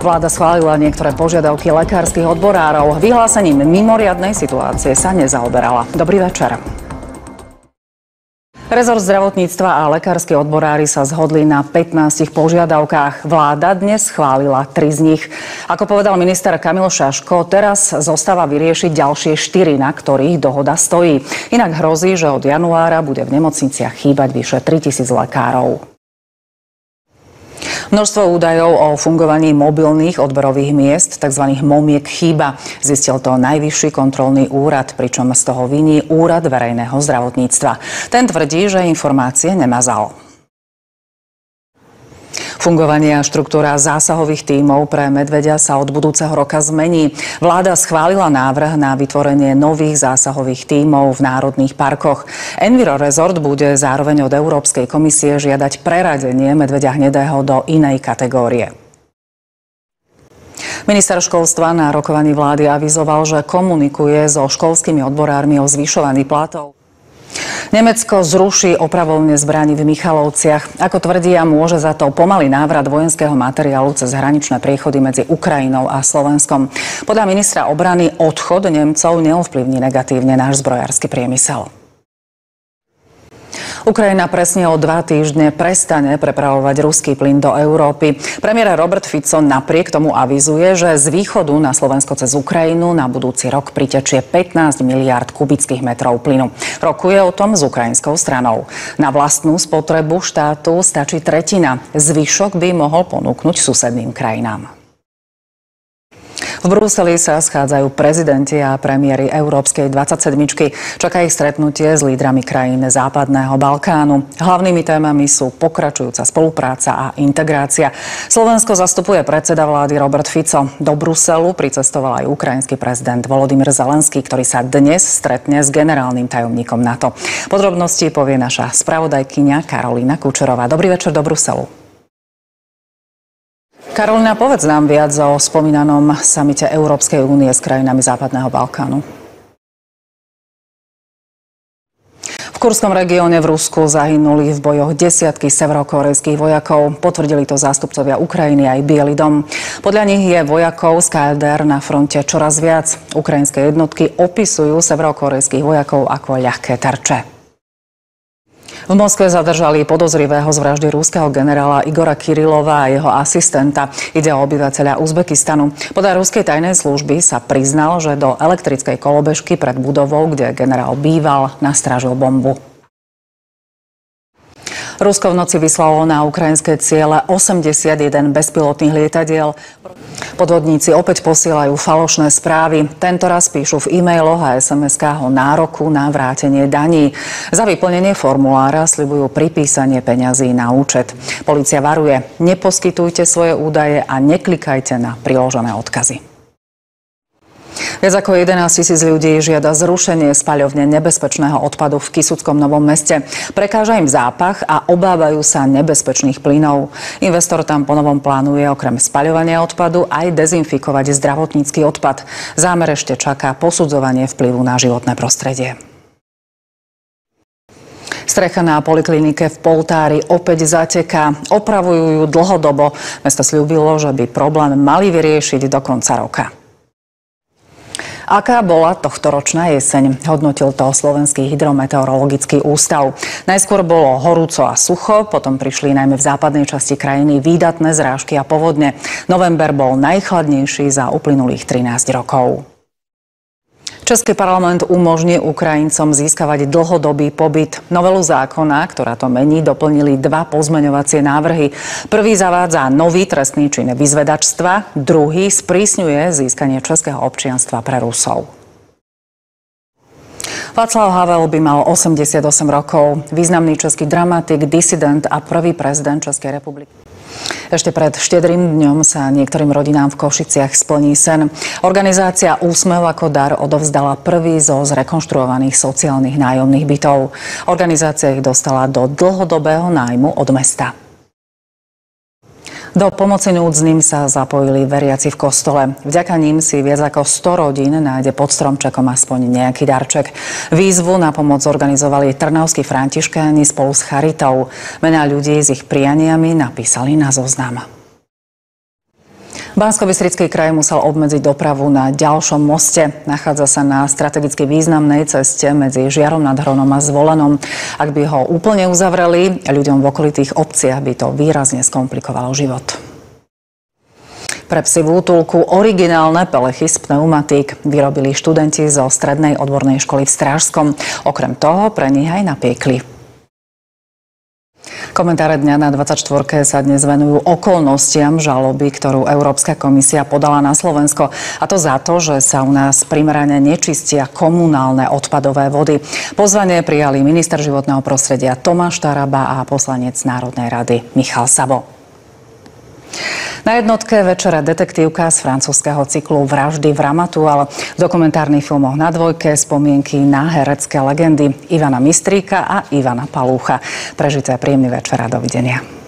Vláda schválila niektoré požiadavky lekárskych odborárov. Vyhlásením mimoriadnej situácie sa nezaoberala. Dobrý večer. Rezort zdravotníctva a lekárski odborári sa zhodli na 15 požiadavkách. Vláda dnes schválila 3 z nich. Ako povedal minister Kamil Šaško, teraz zostáva vyriešiť ďalšie 4, na ktorých dohoda stojí. Inak hrozí, že od januára bude v nemocniciach chýbať vyše 3000 lekárov. Množstvo údajov o fungovaní mobilných odberových miest, tzv. Momiek, chýba. Zistil to Najvyšší kontrolný úrad, pričom z toho viní Úrad verejného zdravotníctva. Ten tvrdí, že informácie nemazal. Fungovanie a štruktúra zásahových tímov pre medveďa sa od budúceho roka zmení. Vláda schválila návrh na vytvorenie nových zásahových tímov v národných parkoch. Envirorezort bude zároveň od Európskej komisie žiadať preradenie medveďa hnedého do inej kategórie. Minister školstva na rokovaní vlády avizoval, že komunikuje so školskými odborármi o zvyšovaní platov. Nemecko zruší opravovne zbraní v Michalovciach. Ako tvrdia, môže za to pomalý návrat vojenského materiálu cez hraničné priechody medzi Ukrajinou a Slovenskom. Podľa ministra obrany odchod Nemcov neovplyvní negatívne náš zbrojársky priemysel. Ukrajina presne o 2 týždne prestane prepravovať ruský plyn do Európy. Premiér Robert Fico napriek tomu avizuje, že z východu na Slovensko cez Ukrajinu na budúci rok pritečie 15 miliárd kubických metrov plynu. Rokuje o tom s ukrajinskou stranou. Na vlastnú spotrebu štátu stačí tretina. Zvyšok by mohol ponúknuť susedným krajinám. V Bruseli sa schádzajú prezidenti a premiéri Európskej 27. Čaká ich stretnutie s lídrami krajín Západného Balkánu. Hlavnými témami sú pokračujúca spolupráca a integrácia. Slovensko zastupuje predseda vlády Robert Fico. Do Bruselu pricestoval aj ukrajinský prezident Volodymyr Zelenský, ktorý sa dnes stretne s generálnym tajomníkom NATO. Podrobnosti povie naša spravodajkyňa Karolína Kučerová. Dobrý večer do Bruselu. Karolína, povedz nám viac o spomínanom samite Európskej únie s krajinami Západného Balkánu. V kurskom regióne v Rusku zahynuli v bojoch desiatky severokorejských vojakov. Potvrdili to zástupcovia Ukrajiny aj Biely dom. Podľa nich je vojakov z KLDR na fronte čoraz viac. Ukrajinské jednotky opisujú severokorejských vojakov ako ľahké terče. V Moskve zadržali podozrivého z vraždy ruského generála Igora Kirilova a jeho asistenta. Ide o obyvateľa Uzbekistanu. Podľa ruskej tajnej služby sa priznal, že do elektrickej kolobežky pred budovou, kde generál býval, nastrážil bombu. Rusko v noci vyslalo na ukrajinské ciele 81 bezpilotných lietadiel. Podvodníci opäť posielajú falošné správy. Tentoraz píšu v e-mailoch a SMS-kách o nároku na vrátenie daní. Za vyplnenie formulára sľubujú pripísanie peňazí na účet. Polícia varuje: neposkytujte svoje údaje a neklikajte na priložené odkazy. Viac ako 11 000 ľudí žiada zrušenie spaľovne nebezpečného odpadu v Kysuckom Novom Meste. Prekáža im zápach a obávajú sa nebezpečných plynov. Investor tam ponovom plánuje okrem spaľovania odpadu aj dezinfikovať zdravotnícky odpad. Zámer ešte čaká posudzovanie vplyvu na životné prostredie. Strecha na poliklinike v Poltári opäť zateká. Opravujú ju dlhodobo. Mesto sľúbilo, že by problém mali vyriešiť do konca roka. Aká bola tohtoročná jeseň? Hodnotil to Slovenský hydrometeorologický ústav. Najskôr bolo horúco a sucho, potom prišli najmä v západnej časti krajiny výdatné zrážky a povodne. November bol najchladnejší za uplynulých 13 rokov. Český parlament umožní Ukrajincom získavať dlhodobý pobyt. Novelu zákona, ktorá to mení, doplnili 2 pozmeňovacie návrhy. Prvý zavádza nový trestný čin vyzvedačstva, druhý sprísňuje získanie českého občianstva pre Rusov. Václav Havel by mal 88 rokov. Významný český dramatik, disident a prvý prezident Českej republiky. Ešte pred Štedrým dňom sa niektorým rodinám v Košiciach splní sen. Organizácia Úsmev ako dar odovzdala prvý zo zrekonštruovaných sociálnych nájomných bytov. Organizácia ich dostala do dlhodobého nájmu od mesta. Do pomoci núdznym sa zapojili veriaci v kostole. Vďaka ním si viac ako 100 rodín nájde pod stromčekom aspoň nejaký darček. Výzvu na pomoc organizovali trnavskí františkáni spolu s charitou. Mená ľudí s ich prianiami napísali na zoznam. Banskobystrický kraj musel obmedziť dopravu na ďalšom moste. Nachádza sa na strategicky významnej ceste medzi Žiarom nad Hronom a Zvolanom. Ak by ho úplne uzavreli, ľuďom v okolitých obciach by to výrazne skomplikovalo život. Pre psy v útulku originálne pelechy z pneumatík vyrobili študenti zo strednej odbornej školy v Strážskom. Okrem toho pre nich aj napiekli. Komentáre dňa na 24 sa dnes venujú okolnostiam žaloby, ktorú Európska komisia podala na Slovensko. A to za to, že sa u nás primerane nečistia komunálne odpadové vody. Pozvanie prijali minister životného prostredia Tomáš Taraba a poslanec Národnej rady Michal Sabo. Na jednotke večera detektívka z francúzskeho cyklu Vraždy v Ramatu, ale v dokumentárnych filmoch Na dvojke spomienky na herecké legendy Ivana Mistríka a Ivana Palúcha. Prežite príjemný večer a dovidenia.